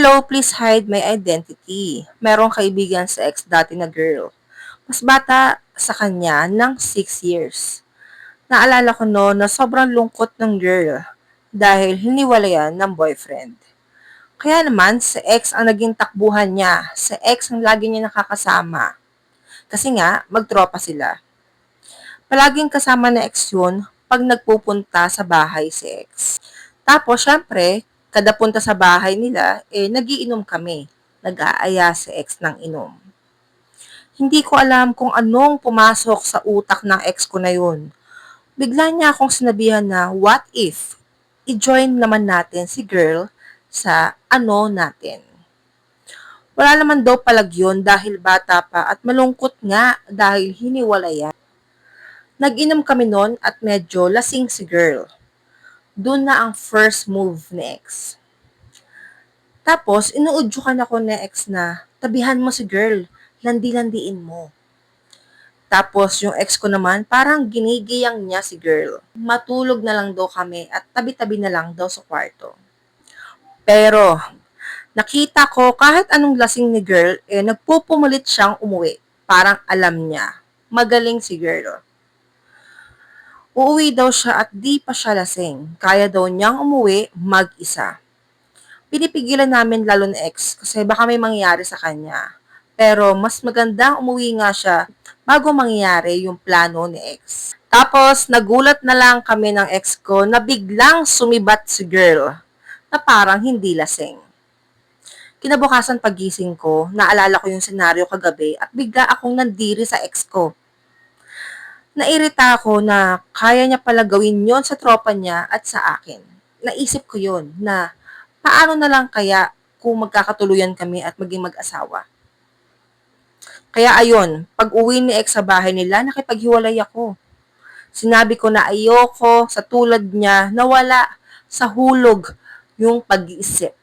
Hello, please hide my identity. Merong kaibigan sa ex dati na girl. Mas bata sa kanya ng 6 years. Naalala ko no na sobrang lungkot ng girl dahil hiniwalayan ng boyfriend. Kaya naman, sa ex ang naging takbuhan niya. Sa ex ang lagi niya nakakasama. Kasi nga, magtropa sila. Palaging kasama na ex yun pag nagpupunta sa bahay si ex. Tapos, syempre, kada punta sa bahay nila, nagiinom kami. Nag-aaya si ex ng inom. Hindi ko alam kung anong pumasok sa utak ng ex ko na yun. Bigla niya akong sinabihan na, what if i-join naman natin si girl sa ano natin? Wala naman daw palag yun dahil bata pa at malungkot nga dahil hiniwalayan. Nag-inom kami noon at medyo lasing si girl. Doon na ang first move ni ex. Tapos, inuudyukan ako ni ex na, tabihan mo si girl, landi-landiin mo. Tapos, yung ex ko naman, parang ginigiyang niya si girl. Matulog na lang daw kami at tabi-tabi na lang daw sa kwarto. Pero, nakita ko kahit anong lasing ni girl, nagpupumulit siyang umuwi. Parang alam niya. Magaling si girl. Uuwi daw siya at di pa siya lasing. Kaya daw niyang umuwi mag-isa. Pinipigilan namin lalo na ex kasi baka may mangyayari sa kanya. Pero mas magandang umuwi nga siya bago mangyayari yung plano ni ex. Tapos nagulat na lang kami ng ex ko na biglang sumibat si girl na parang hindi lasing. Kinabukasan pagising ko, naalala ko yung senaryo kagabi at bigla akong nandiri sa ex ko. Nairita ako na kaya niya pala gawin yon sa tropa niya at sa akin. Naisip ko yon na paano na lang kaya kung magkakatuluyan kami at maging mag-asawa. Kaya ayon, pag uwi ni ex sa bahay nila, nakipaghiwalay ako. Sinabi ko na ayoko sa tulad niya na wala sa hulog yung pag-iisip.